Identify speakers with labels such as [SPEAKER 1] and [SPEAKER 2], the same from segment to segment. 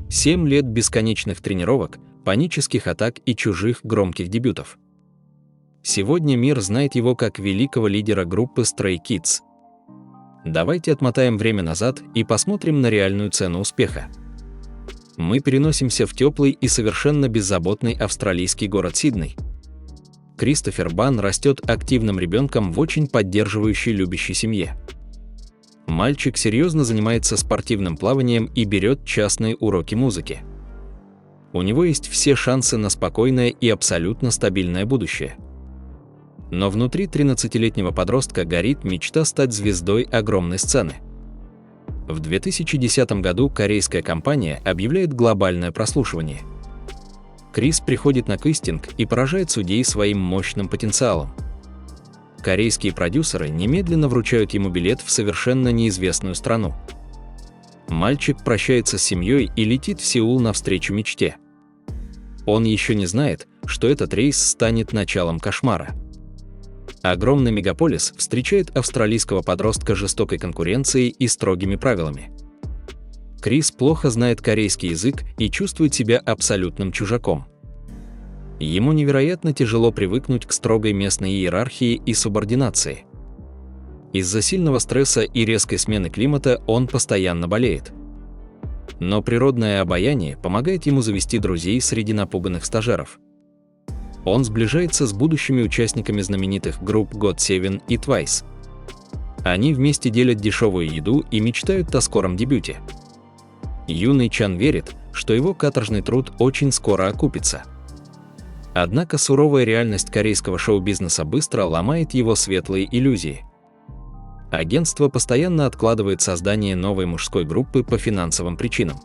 [SPEAKER 1] 7 лет бесконечных тренировок, панических атак и чужих громких дебютов. Сегодня мир знает его как великого лидера группы Stray Kids. Давайте отмотаем время назад и посмотрим на реальную цену успеха. Мы переносимся в теплый и совершенно беззаботный австралийский город Сидней. Кристофер Банн растет активным ребенком в очень поддерживающей, любящей семье. Мальчик серьезно занимается спортивным плаванием и берет частные уроки музыки. У него есть все шансы на спокойное и абсолютно стабильное будущее. Но внутри 13-летнего подростка горит мечта стать звездой огромной сцены. В 2010 году корейская компания объявляет глобальное прослушивание. Крис приходит на кастинг и поражает судей своим мощным потенциалом. Корейские продюсеры немедленно вручают ему билет в совершенно неизвестную страну. Мальчик прощается с семьей и летит в Сеул навстречу мечте. Он еще не знает, что этот рейс станет началом кошмара. Огромный мегаполис встречает австралийского подростка жестокой конкуренцией и строгими правилами. Крис плохо знает корейский язык и чувствует себя абсолютным чужаком. Ему невероятно тяжело привыкнуть к строгой местной иерархии и субординации. Из-за сильного стресса и резкой смены климата он постоянно болеет. Но природное обаяние помогает ему завести друзей среди напуганных стажеров. Он сближается с будущими участниками знаменитых групп GOT7 и TWICE. Они вместе делят дешевую еду и мечтают о скором дебюте. Юный Чан верит, что его каторжный труд очень скоро окупится. Однако суровая реальность корейского шоу-бизнеса быстро ломает его светлые иллюзии. Агентство постоянно откладывает создание новой мужской группы по финансовым причинам.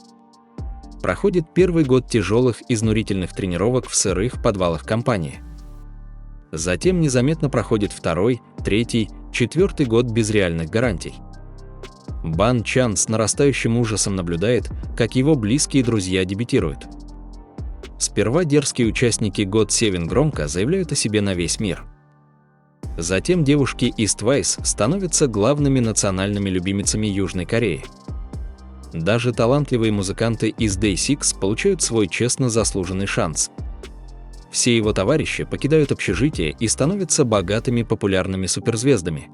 [SPEAKER 1] Проходит первый год тяжелых, изнурительных тренировок в сырых подвалах компании. Затем незаметно проходит второй, третий, четвертый год без реальных гарантий. Бан Чан с нарастающим ужасом наблюдает, как его близкие друзья дебютируют. Сперва дерзкие участники GOT7 громко заявляют о себе на весь мир. Затем девушки из TWICE становятся главными национальными любимицами Южной Кореи. Даже талантливые музыканты из Day6 получают свой честно заслуженный шанс. Все его товарищи покидают общежитие и становятся богатыми популярными суперзвездами.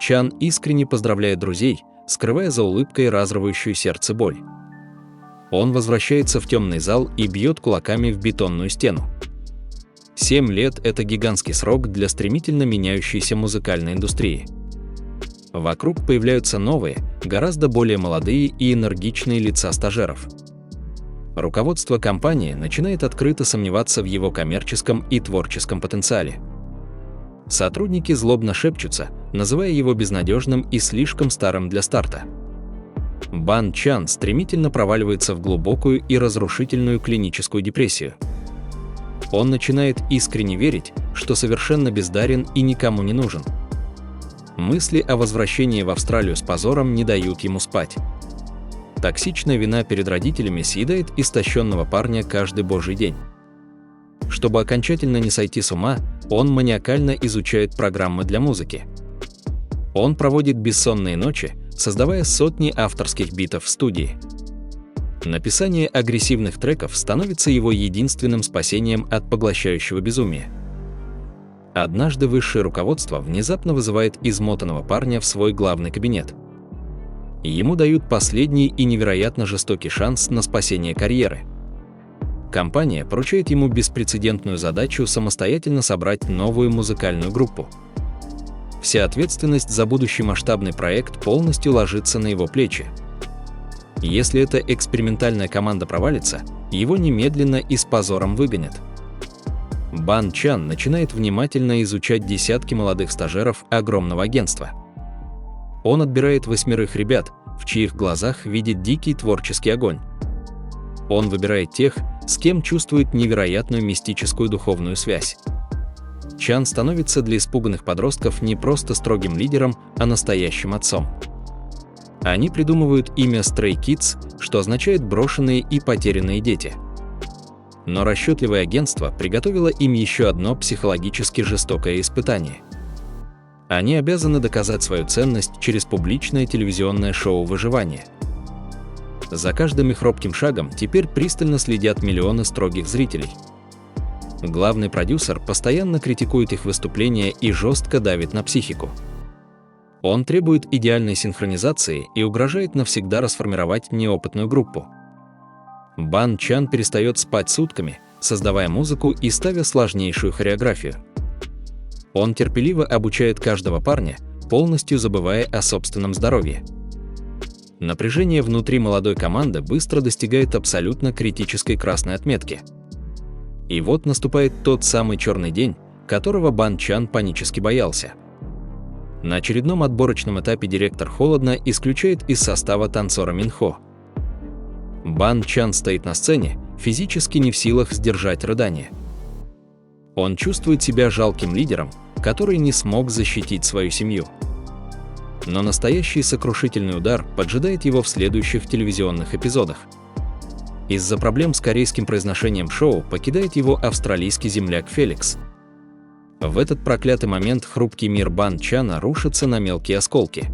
[SPEAKER 1] Чан искренне поздравляет друзей, скрывая за улыбкой разрывающую сердце боль. Он возвращается в темный зал и бьет кулаками в бетонную стену. 7 лет – это гигантский срок для стремительно меняющейся музыкальной индустрии. Вокруг появляются новые, гораздо более молодые и энергичные лица стажеров. Руководство компании начинает открыто сомневаться в его коммерческом и творческом потенциале. Сотрудники злобно шепчутся, называя его безнадежным и слишком старым для старта. Бан Чан стремительно проваливается в глубокую и разрушительную клиническую депрессию. Он начинает искренне верить, что совершенно бездарен и никому не нужен. Мысли о возвращении в Австралию с позором не дают ему спать. Токсичная вина перед родителями съедает истощенного парня каждый божий день. Чтобы окончательно не сойти с ума, он маниакально изучает программы для музыки. Он проводит бессонные ночи, создавая сотни авторских битов в студии. Написание агрессивных треков становится его единственным спасением от поглощающего безумия. Однажды высшее руководство внезапно вызывает измотанного парня в свой главный кабинет. Ему дают последний и невероятно жестокий шанс на спасение карьеры. Компания поручает ему беспрецедентную задачу самостоятельно собрать новую музыкальную группу. Вся ответственность за будущий масштабный проект полностью ложится на его плечи. Если эта экспериментальная команда провалится, его немедленно и с позором выгонят. Бан Чан начинает внимательно изучать десятки молодых стажеров огромного агентства. Он отбирает 8 ребят, в чьих глазах видит дикий творческий огонь. Он выбирает тех, с кем чувствует невероятную мистическую духовную связь. Чан становится для испуганных подростков не просто строгим лидером, а настоящим отцом. Они придумывают имя Stray Kids, что означает «брошенные и потерянные дети». Но расчетливое агентство приготовило им еще одно психологически жестокое испытание. Они обязаны доказать свою ценность через публичное телевизионное шоу выживания. За каждым их робким шагом теперь пристально следят миллионы строгих зрителей. Главный продюсер постоянно критикует их выступления и жестко давит на психику. Он требует идеальной синхронизации и угрожает навсегда расформировать неопытную группу. Бан Чан перестает спать сутками, создавая музыку и ставя сложнейшую хореографию. Он терпеливо обучает каждого парня, полностью забывая о собственном здоровье. Напряжение внутри молодой команды быстро достигает абсолютно критической красной отметки. И вот наступает тот самый черный день, которого Бан Чан панически боялся. На очередном отборочном этапе директор холодно исключает из состава танцора Минхо. Бан Чан стоит на сцене, физически не в силах сдержать рыдание. Он чувствует себя жалким лидером, который не смог защитить свою семью. Но настоящий сокрушительный удар поджидает его в следующих телевизионных эпизодах. Из-за проблем с корейским произношением шоу покидает его австралийский земляк Феликс. В этот проклятый момент хрупкий мир Бан Чана рушится на мелкие осколки.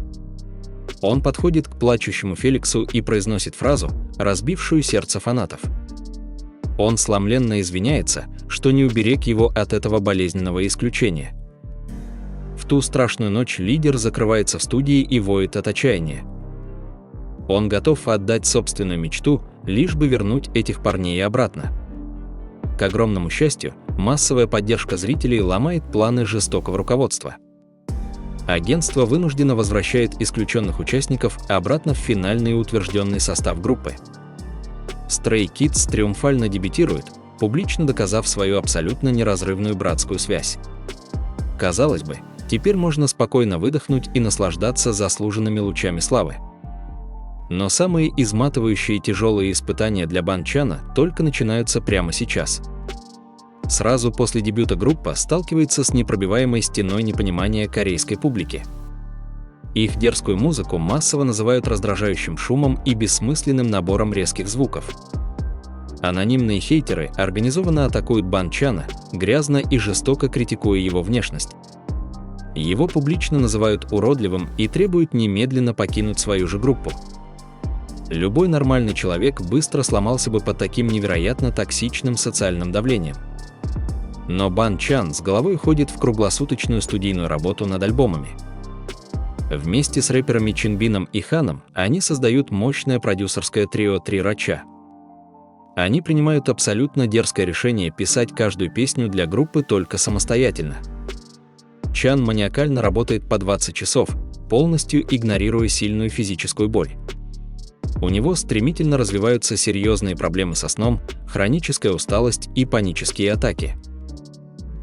[SPEAKER 1] Он подходит к плачущему Феликсу и произносит фразу, разбившую сердце фанатов. Он сломленно извиняется, что не уберег его от этого болезненного исключения. В ту страшную ночь лидер закрывается в студии и воет от отчаяния. Он готов отдать собственную мечту, лишь бы вернуть этих парней обратно. К огромному счастью, массовая поддержка зрителей ломает планы жестокого руководства. Агентство вынужденно возвращает исключенных участников обратно в финальный утвержденный состав группы. Stray Kids триумфально дебютирует, публично доказав свою абсолютно неразрывную братскую связь. Казалось бы, теперь можно спокойно выдохнуть и наслаждаться заслуженными лучами славы. Но самые изматывающие и тяжелые испытания для Бан Чана только начинаются прямо сейчас. Сразу после дебюта группа сталкивается с непробиваемой стеной непонимания корейской публики. Их дерзкую музыку массово называют раздражающим шумом и бессмысленным набором резких звуков. Анонимные хейтеры организованно атакуют Бан Чана, грязно и жестоко критикуя его внешность. Его публично называют уродливым и требуют немедленно покинуть свою же группу. Любой нормальный человек быстро сломался бы под таким невероятно токсичным социальным давлением. Но Бан Чан с головой уходит в круглосуточную студийную работу над альбомами. Вместе с рэперами Чинбином и Ханом они создают мощное продюсерское трио «Три Рача». Они принимают абсолютно дерзкое решение писать каждую песню для группы только самостоятельно. Чан маниакально работает по 20 часов, полностью игнорируя сильную физическую боль. У него стремительно развиваются серьезные проблемы со сном, хроническая усталость и панические атаки.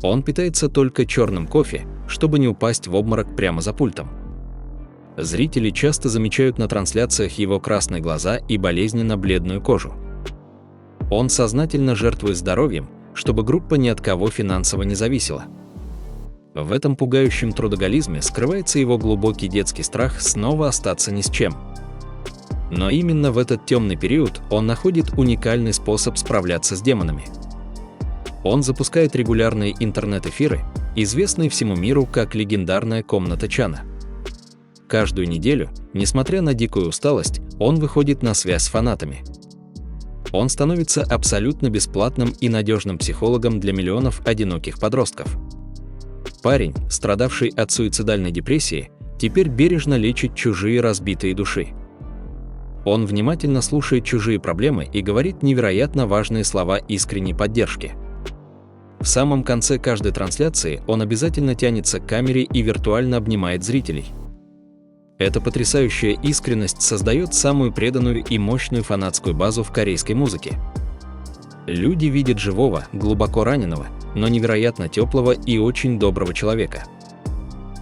[SPEAKER 1] Он питается только черным кофе, чтобы не упасть в обморок прямо за пультом. Зрители часто замечают на трансляциях его красные глаза и болезненно бледную кожу. Он сознательно жертвует здоровьем, чтобы группа ни от кого финансово не зависела. В этом пугающем трудоголизме скрывается его глубокий детский страх снова остаться ни с чем. Но именно в этот темный период он находит уникальный способ справляться с демонами. Он запускает регулярные интернет-эфиры, известные всему миру как легендарная комната Чана. Каждую неделю, несмотря на дикую усталость, он выходит на связь с фанатами. Он становится абсолютно бесплатным и надежным психологом для миллионов одиноких подростков. Парень, страдавший от суицидальной депрессии, теперь бережно лечит чужие разбитые души. Он внимательно слушает чужие проблемы и говорит невероятно важные слова искренней поддержки. В самом конце каждой трансляции он обязательно тянется к камере и виртуально обнимает зрителей. Эта потрясающая искренность создает самую преданную и мощную фанатскую базу в корейской музыке. Люди видят живого, глубоко раненого, но невероятно теплого и очень доброго человека.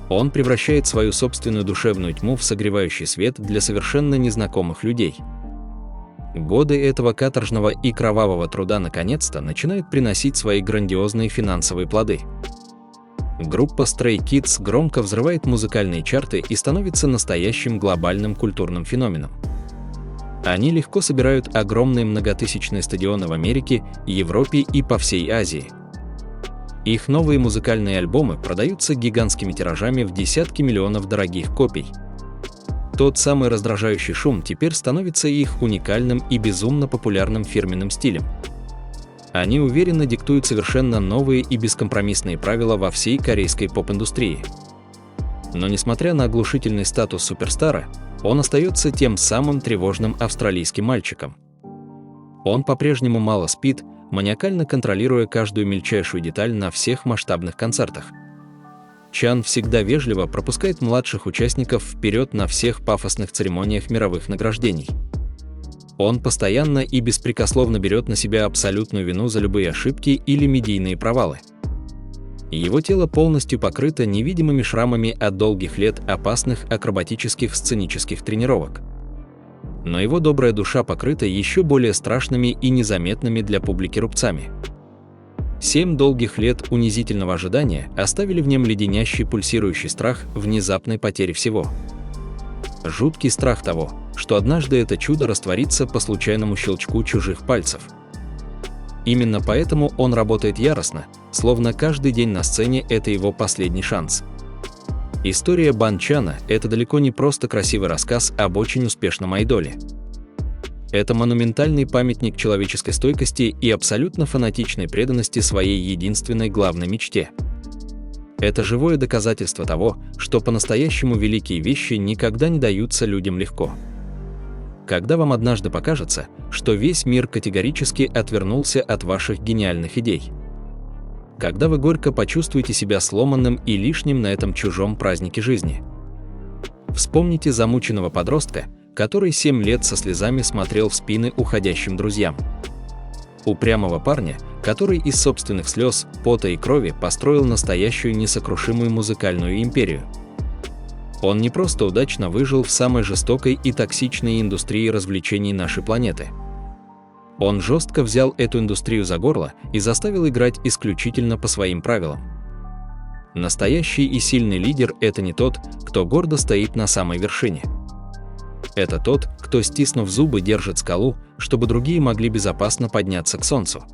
[SPEAKER 1] Он превращает свою собственную душевную тьму в согревающий свет для совершенно незнакомых людей. Годы этого каторжного и кровавого труда наконец-то начинают приносить свои грандиозные финансовые плоды. Группа Stray Kids громко взрывает музыкальные чарты и становится настоящим глобальным культурным феноменом. Они легко собирают огромные многотысячные стадионы в Америке, Европе и по всей Азии. Их новые музыкальные альбомы продаются гигантскими тиражами в десятки миллионов дорогих копий. Тот самый раздражающий шум теперь становится их уникальным и безумно популярным фирменным стилем. Они уверенно диктуют совершенно новые и бескомпромиссные правила во всей корейской поп-индустрии. Но несмотря на оглушительный статус суперстара, он остается тем самым тревожным австралийским мальчиком. Он по-прежнему мало спит, маниакально контролируя каждую мельчайшую деталь на всех масштабных концертах. Чан всегда вежливо пропускает младших участников вперед на всех пафосных церемониях мировых награждений. Он постоянно и беспрекословно берет на себя абсолютную вину за любые ошибки или медийные провалы. Его тело полностью покрыто невидимыми шрамами от долгих лет опасных акробатических сценических тренировок. Но его добрая душа покрыта еще более страшными и незаметными для публики рубцами. 7 долгих лет унизительного ожидания оставили в нем леденящий пульсирующий страх внезапной потери всего. Жуткий страх того, что однажды это чудо растворится по случайному щелчку чужих пальцев. Именно поэтому он работает яростно, словно каждый день на сцене – это его последний шанс. История Бан Чана – это далеко не просто красивый рассказ об очень успешном айдоле. Это монументальный памятник человеческой стойкости и абсолютно фанатичной преданности своей единственной главной мечте. Это живое доказательство того, что по-настоящему великие вещи никогда не даются людям легко. Когда вам однажды покажется, что весь мир категорически отвернулся от ваших гениальных идей. Когда вы горько почувствуете себя сломанным и лишним на этом чужом празднике жизни. Вспомните замученного подростка, который 7 лет со слезами смотрел в спины уходящим друзьям. Упрямого парня, который из собственных слез, пота и крови построил настоящую несокрушимую музыкальную империю. Он не просто удачно выжил в самой жестокой и токсичной индустрии развлечений нашей планеты. Он жестко взял эту индустрию за горло и заставил играть исключительно по своим правилам. Настоящий и сильный лидер – это не тот, кто гордо стоит на самой вершине. Это тот, кто, стиснув зубы, держит скалу, чтобы другие могли безопасно подняться к солнцу.